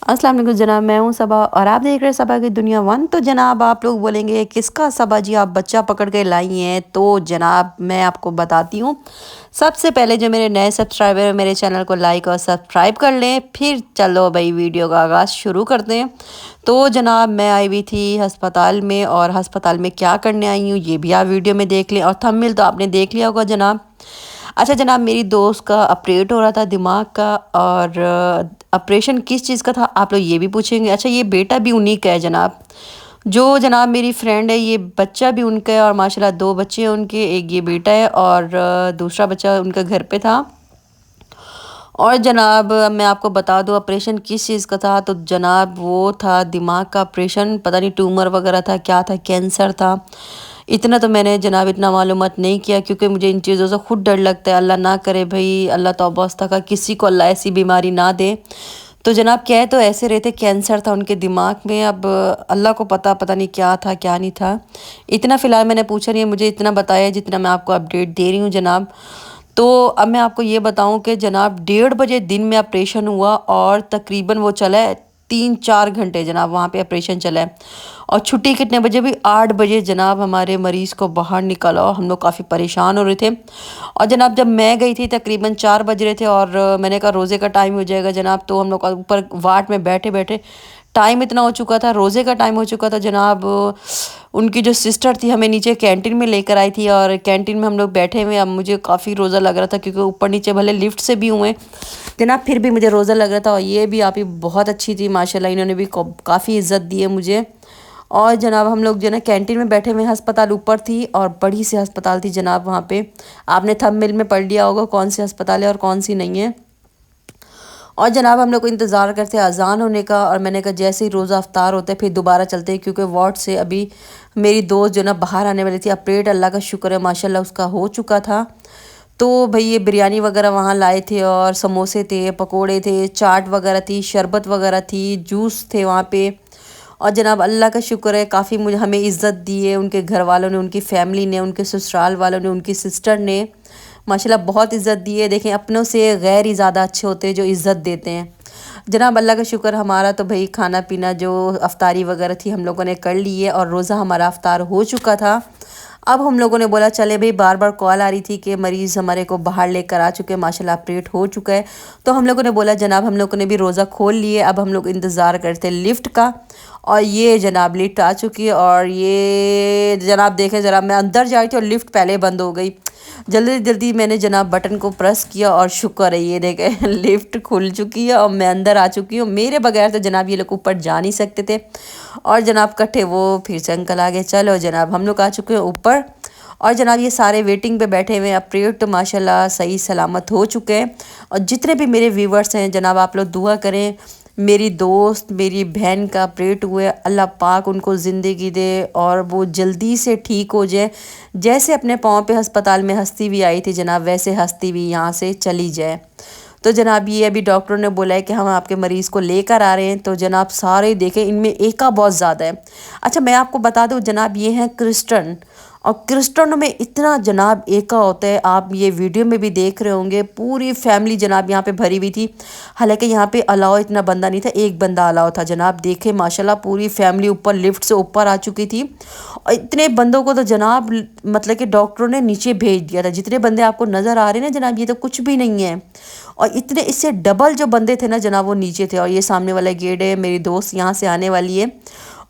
अस्सलाम वालेकुम जनाब, मैं हूँ सबा और आप देख रहे हैं सबा की दुनिया वन। तो जनाब आप लोग बोलेंगे किसका सबा जी आप बच्चा पकड़ के लाई हैं, तो जनाब मैं आपको बताती हूँ। सबसे पहले जो मेरे नए सब्सक्राइबर हैं मेरे चैनल को लाइक और सब्सक्राइब कर लें, फिर चलो भाई वीडियो का आगाज़ शुरू करते हैं। तो जनाब मैं आई हुई थी हस्पताल में, और हस्पताल में क्या करने आई हूँ ये भी आप वीडियो में देख लें, और थंबनेल तो आपने देख लिया होगा जनाब। अच्छा जनाब, मेरी दोस्त का ऑपरेट हो रहा था दिमाग का, और ऑपरेशन किस चीज़ का था आप लोग ये भी पूछेंगे। अच्छा, ये बेटा भी उन्हीं का है जनाब। जो जनाब मेरी फ्रेंड है ये बच्चा भी उनका है, और माशाल्लाह दो बच्चे हैं उनके, एक ये बेटा है और दूसरा बच्चा उनका घर पे था। और जनाब मैं आपको बता दूं ऑपरेशन किस चीज़ का था, तो जनाब वो था दिमाग का ऑपरेशन। पता नहीं ट्यूमर वगैरह था, क्या था, कैंसर था। इतना तो मैंने जनाब इतना मालूमात नहीं किया, क्योंकि मुझे इन चीज़ों से खुद डर लगता है। अल्लाह ना करे भाई, अल्लाह तौबा का किसी को अल्लाह ऐसी बीमारी ना दे। तो जनाब कह तो ऐसे रहे थे कैंसर था उनके दिमाग में, अब अल्लाह को पता नहीं क्या था क्या नहीं था। इतना फ़िलहाल मैंने पूछा नहीं है, मुझे इतना बताया जितना मैं आपको अपडेट दे रही हूँ जनाब। तो अब मैं आपको ये बताऊं कि जनाब 1:30 बजे दिन में ऑपरेशन हुआ, और तकरीबन वो चला है 3-4 घंटे जनाब वहाँ पे ऑपरेशन चला है। और छुट्टी कितने बजे भी 8 बजे जनाब हमारे मरीज़ को बाहर निकाला, और हम लोग काफ़ी परेशान हो रहे थे। और जनाब जब मैं गई थी तकरीबन 4 बज रहे थे, और मैंने कहा रोज़े का टाइम हो जाएगा जनाब, तो हम लोग ऊपर वार्ड में बैठे बैठे टाइम इतना हो चुका था, रोज़े का टाइम हो चुका था जनाब। उनकी जो सिस्टर थी हमें नीचे कैंटीन में लेकर आई थी, और कैंटीन में हम लोग बैठे हुए। अब मुझे काफ़ी रोज़ा लग रहा था, क्योंकि ऊपर नीचे भले लिफ्ट से भी हुए जनाब, फिर भी मुझे रोज़ा लग रहा था। और ये भी आप ही बहुत अच्छी थी माशाल्लाह, इन्होंने भी काफ़ी इज़्ज़त दी है मुझे। और जनाब हम लोग जो ना कैंटीन में बैठे हुए, अस्पताल ऊपर थी और बड़ी सी अस्पताल थी जनाब वहाँ पे। आपने थंबनेल में पढ़ लिया होगा कौन सी अस्पताल है और कौन सी नहीं है। और जनाब हम लोग को इंतज़ार करते अज़ान होने का, और मैंने कहा जैसे ही रोज़ा अफ्तार होता है फिर दोबारा चलते हैं, क्योंकि वार्ड से अभी मेरी दोस्त जो ना बाहर आने वाली थी। ऑपरेट अल्लाह का शुक्र है माशाल्लाह उसका हो चुका था। तो भाई ये बिरयानी वगैरह वहाँ लाए थे, और समोसे थे, पकोड़े थे, चाट वगैरह थी, शरबत वगैरह थी, जूस थे वहाँ पे। और जनाब अल्लाह का शुक्र है काफ़ी मुझे हमें इज़्ज़त दी है उनके घर वालों ने, उनकी फ़ैमिली ने, उनके ससुराल वालों ने, उनकी सिस्टर ने माशाल्लाह बहुत इज़्ज़त दी है। देखें अपनों से गैर ही ज़्यादा अच्छे होते हैं जो इज़्ज़त देते हैं। जनाब अल्लाह का शुक्र, हमारा तो भाई खाना पीना जो अफ्तारी वगैरह थी हम लोगों ने कर ली है, और रोज़ा हमारा अफ्तार हो चुका था। अब हम लोगों ने बोला चले भाई, बार बार कॉल आ रही थी कि मरीज़ हमारे को बाहर लेकर आ चुके हैं, माशाल्लाह ऑपरेट हो चुका है। तो हम लोगों ने बोला जनाब हम लोगों ने भी रोज़ा खोल लिए, अब हम लोग इंतज़ार करते हैं लिफ्ट का। और ये जनाब लिफ्ट आ चुकी है, और ये जनाब देखें ज़रा, मैं अंदर जा रही थी और लिफ्ट पहले बंद हो गई। जल्दी जल्दी मैंने जनाब बटन को प्रेस किया, और शुक्र है ये देखें लिफ्ट खुल चुकी है और मैं अंदर आ चुकी हूँ। मेरे बगैर तो जनाब ये लोग ऊपर जा नहीं सकते थे। और जनाब कट्ठे वो फिर से अंकल आ गए, चलो जनाब हम लोग आ चुके हैं ऊपर। और जनाब ये सारे वेटिंग पे बैठे हुए हैं। ऑपरेट तो माशाल्लाह सही सलामत हो चुके हैं। और जितने भी मेरे व्यूवर्स हैं जनाब आप लोग दुआ करें, मेरी दोस्त मेरी बहन का ऑपरेट हुए, अल्लाह पाक उनको ज़िंदगी दे और वो जल्दी से ठीक हो जाए। जैसे अपने पाँव पे अस्पताल में हंसती हुई आई थी जनाब, वैसे हंसती हुई यहाँ से चली जाए। तो जनाब ये अभी डॉक्टरों ने बोला है कि हम आपके मरीज़ को लेकर आ रहे हैं। तो जनाब सारे देखें इनमें एका बहुत ज़्यादा है। अच्छा मैं आपको बता दूं जनाब ये हैं क्रिस्टन, और क्रिस्टनों में इतना जनाब एका होता है, आप ये वीडियो में भी देख रहे होंगे। पूरी फैमिली जनाब यहाँ पे भरी हुई थी। हालांकि यहाँ पे अलाउ इतना बंदा नहीं था, एक बंदा अलाउ था जनाब। देखे माशाल्लाह पूरी फैमिली ऊपर लिफ्ट से ऊपर आ चुकी थी। और इतने बंदों को तो जनाब मतलब कि डॉक्टरों ने नीचे भेज दिया था। जितने बंदे आपको नज़र आ रहे हैं ना जनाब, ये तो कुछ भी नहीं है। और इतने इससे डबल जो बंदे थे ना जनाब वो नीचे थे। और ये सामने वाला गेट है, मेरी दोस्त यहाँ से आने वाली है,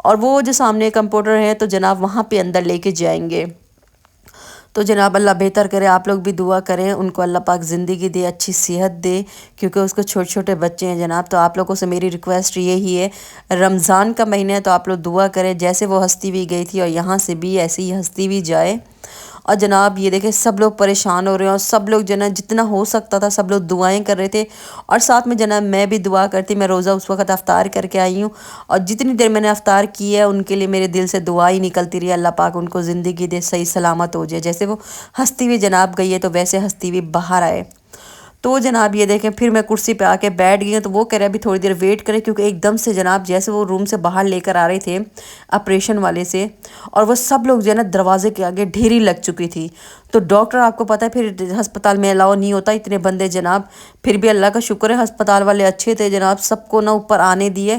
और वो जो सामने कंप्यूटर है तो जनाब वहाँ पे अंदर लेके जाएंगे। तो जनाब अल्लाह बेहतर करे, आप लोग भी दुआ करें उनको, अल्लाह पाक ज़िंदगी दे, अच्छी सेहत दे, क्योंकि उसको छोटे छोटे बच्चे हैं जनाब। तो आप लोगों से मेरी रिक्वेस्ट यही है, रमज़ान का महीना है तो आप लोग दुआ करें, जैसे वो हंसती हुई गई थी और यहाँ से भी ऐसे ही हंसती हुई जाए। और जनाब ये देखें सब लोग परेशान हो रहे हैं, और सब लोग जना जितना हो सकता था सब लोग दुआएं कर रहे थे। और साथ में जनाब मैं भी दुआ करती, मैं रोज़ा उस वक्त अफ्तार करके आई हूँ, और जितनी देर मैंने अफ्तार की है उनके लिए मेरे दिल से दुआ ही निकलती रही, अल्लाह पाक उनको ज़िंदगी दे, सही सलामत हो जाए। जैसे वो हंसती हुई जनाब गई है तो वैसे हंसती हुई बाहर आए। तो जनाब ये देखें फिर मैं कुर्सी पे आके बैठ गई हूँ। तो वो कह रहे अभी थोड़ी देर वेट करें, क्योंकि एकदम से जनाब जैसे वो रूम से बाहर लेकर आ रहे थे ऑपरेशन वाले से, और वो सब लोग जो है ना दरवाजे के आगे ढेरी लग चुकी थी। تو ڈاکٹر آپ کو پتہ ہے پھر ہسپتال میں الاؤ نہیں ہوتا اتنے بندے جناب، پھر بھی اللہ کا شکر ہے ہسپتال والے اچھے تھے جناب، سب کو نا اوپر آنے دیے،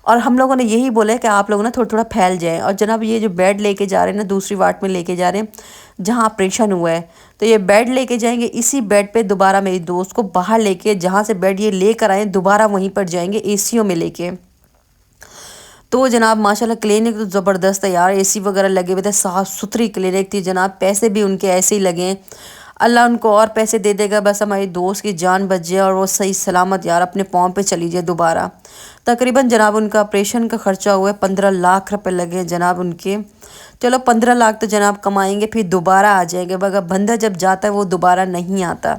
اور ہم لوگوں نے یہی بولا ہے کہ آپ لوگ نا تھوڑا تھوڑا پھیل جائیں۔ اور جناب یہ جو بیڈ لے کے جا رہے ہیں نا دوسری وارڈ میں لے کے جا رہے ہیں جہاں آپریشن ہوا ہے، تو یہ بیڈ لے کے جائیں گے، اسی بیڈ پہ دوبارہ میری دوست کو باہر لے کے، جہاں سے بیڈ یہ لے کر آئیں دوبارہ وہیں پر جائیں گے اے سیوں میں لے کے۔ تو جناب ماشاءاللہ کلینک تو زبردست ہے یار، اے سی وغیرہ لگے ہوئے تھے، صاف ستھری کلینک تھی جناب، پیسے بھی ان کے ایسے ہی لگے ہیں، اللہ ان کو اور پیسے دے دے گا، بس ہماری دوست کی جان بچ جائے اور وہ صحیح سلامت یار اپنے پاؤں پہ چلی جائے دوبارہ۔ تقریباً جناب ان کا آپریشن کا خرچہ ہوا ہے 15 لاکھ روپے لگے ہیں جناب ان کے۔ چلو 15 لاکھ تو جناب کمائیں گے پھر دوبارہ آ جائیں گے، مگر بندہ جب جاتا ہے وہ دوبارہ نہیں آتا۔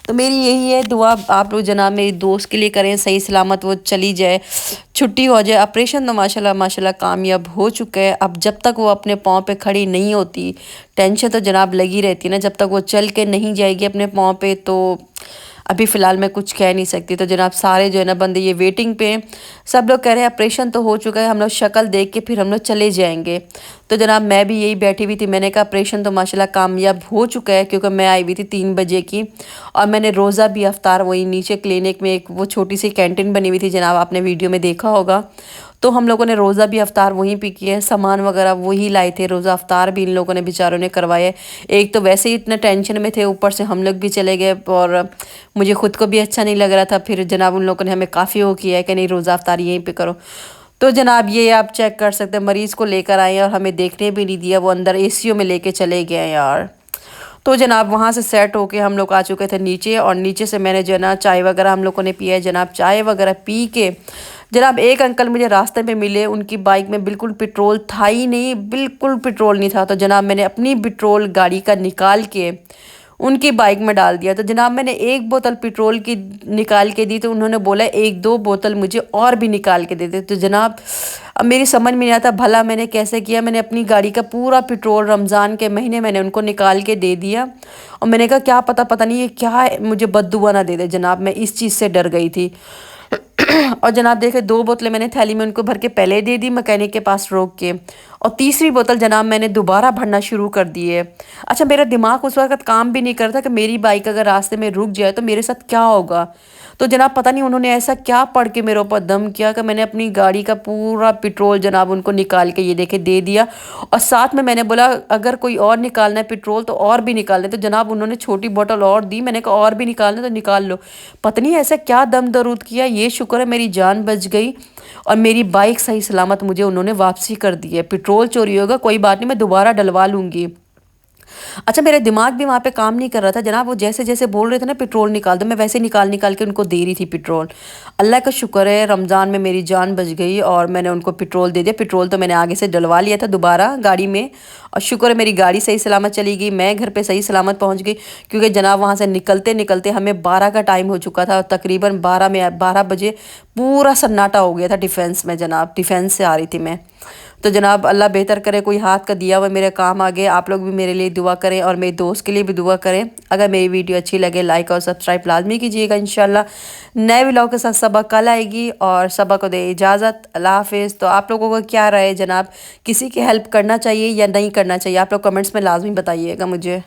تو میری یہی ہے دعا آپ لوگ جناب میری دوست کے لیے کریں، صحیح سلامت وہ چلی جائے، چھٹی ہو جائے۔ آپریشن تو ماشاءاللہ کامیاب ہو چکا ہے، اب جب تک وہ اپنے پاؤں پہ کھڑی نہیں ہوتی ٹینشن تو جناب لگی رہتی ہے نا، جب تک وہ چل کے نہیں جائے گی اپنے پاؤں پہ تو ابھی فی الحال میں کچھ کہہ نہیں سکتی۔ تو جناب سارے جو ہے نا بندے یہ ویٹنگ پہ ہیں، سب لوگ کہہ رہے ہیں آپریشن تو ہو چکا ہے، ہم لوگ شکل دیکھ کے پھر ہم لوگ چلے جائیں گے۔ تو جناب میں بھی یہی بیٹھی ہوئی تھی، میں نے کہا آپریشن تو ماشاءاللہ کامیاب ہو چکا ہے، کیونکہ میں آئی ہوئی تھی 3 بجے کی، اور میں نے روزہ بھی افطار وہی نیچے کلینک میں ایک وہ چھوٹی سی کینٹین بنی ہوئی تھی جناب، آپ نے ویڈیو میں دیکھا ہوگا، تو ہم لوگوں نے روزہ بھی افطار وہیں پہ کیا ہے، سامان وغیرہ وہی لائے تھے، روزہ افطار بھی ان لوگوں نے بیچاروں نے کروایا۔ ایک تو ویسے ہی اتنا ٹینشن میں تھے، اوپر سے ہم لوگ بھی چلے گئے، اور مجھے خود کو بھی اچھا نہیں لگ رہا تھا، پھر جناب ان لوگوں نے ہمیں کافی وہ کیا ہے کہ نہیں روزہ افطار یہیں پہ کرو۔ تو جناب یہ آپ چیک کر سکتے ہیں، مریض کو لے کر آئے ہیں اور ہمیں دیکھنے بھی نہیں دیا، وہ اندر اے سیوں میں لے کے چلے گئے ہیں یار۔ تو جناب وہاں سے سیٹ ہو کے ہم لوگ آ چکے تھے نیچے، اور نیچے سے میں نے جو ہے نا چائے وغیرہ ہم لوگوں نے پیا ہے جناب، چائے وغیرہ پی کے جناب ایک انکل مجھے راستے میں ملے، ان کی بائک میں بالکل پٹرول تھا ہی نہیں، بالکل پٹرول نہیں تھا، تو جناب میں نے اپنی پٹرول گاڑی کا نکال کے ان کی بائک میں ڈال دیا۔ تو جناب میں نے ایک بوتل پٹرول کی نکال کے دی، تو انہوں نے بولا 1-2 بوتل مجھے اور بھی نکال کے دے دے۔ تو جناب اب میری سمجھ میں نہیں آتا بھلا میں نے کیسے کیا، میں نے اپنی گاڑی کا پورا پٹرول رمضان کے مہینے میں نے ان کو نکال کے دے دیا، اور میں نے کہا کیا پتہ نہیں یہ کیا ہے، مجھے بددعا نہ دے دے جناب، میں اس چیز سے ڈر گئی تھی۔ اور جناب دیکھے 2 بوتلیں میں نے تھیلی میں ان کو بھر کے پہلے دے دی مکینک کے پاس روک کے، اور تیسری بوتل جناب میں نے دوبارہ بھرنا شروع کر دی ہے۔ اچھا میرا دماغ اس وقت کام بھی نہیں کرتا کہ میری بائک اگر راستے میں رک جائے تو میرے ساتھ کیا ہوگا۔ تو جناب پتہ نہیں انہوں نے ایسا کیا پڑھ کے میرے اوپر دم کیا کہ میں نے اپنی گاڑی کا پورا پٹرول جناب ان کو نکال کے یہ دیکھے دے دیا، اور ساتھ میں نے بولا اگر کوئی اور نکالنا ہے پٹرول تو اور بھی نکال لیں، تو جناب انہوں نے چھوٹی بوتل اور دی، میں نے کہا اور بھی نکالنا تو نکال لو۔ پتہ نہیں ایسا کیا دم درود کیا، یہ شکر ہے میری جان بچ گئی، اور میری بائک صحیح سلامت مجھے انہوں نے واپسی کر دی ہے۔ پٹرول چوری ہوگا کوئی بات نہیں، میں دوبارہ ڈلوا لوں گی۔ اچھا میرا دماغ بھی وہاں پہ کام نہیں کر رہا تھا جناب، وہ جیسے جیسے بول رہے تھے نا پٹرول نکال دو، میں ویسے نکال کے ان کو دے رہی تھی پٹرول۔ اللہ کا شکر ہے رمضان میں میری جان بچ گئی، اور میں نے ان کو پٹرول دے دیا۔ پٹرول تو میں نے آگے سے ڈلوا لیا تھا دوبارہ گاڑی میں، اور شکر ہے میری گاڑی صحیح سلامت چلی گئی، میں گھر پہ صحیح سلامت پہنچ گئی، کیونکہ جناب وہاں سے نکلتے نکلتے ہمیں 12 کا ٹائم ہو چکا تھا، اور تقریباً 12 بجے پورا سناٹا ہو گیا تھا ڈیفینس میں جناب، ڈیفینس سے آ رہی تھی میں۔ تو جناب اللہ بہتر کرے، کوئی ہاتھ کا دیا ہوا میرے کام آ گیا۔ آپ لوگ بھی میرے لیے دعا کریں، اور میرے دوست کے لیے بھی دعا کریں۔ اگر میری ویڈیو اچھی لگے لائک اور سبسکرائب لازمی کیجیے گا۔ انشاءاللہ نئے ولاگ کے ساتھ صبح کل آئے گی، اور صبح کو دے اجازت، اللہ حافظ۔ تو آپ لوگوں کو کیا رائے جناب، کسی کی ہیلپ کرنا چاہیے یا نہیں کرنا چاہیے، آپ لوگ کمنٹس میں لازمی بتائیے گا مجھے۔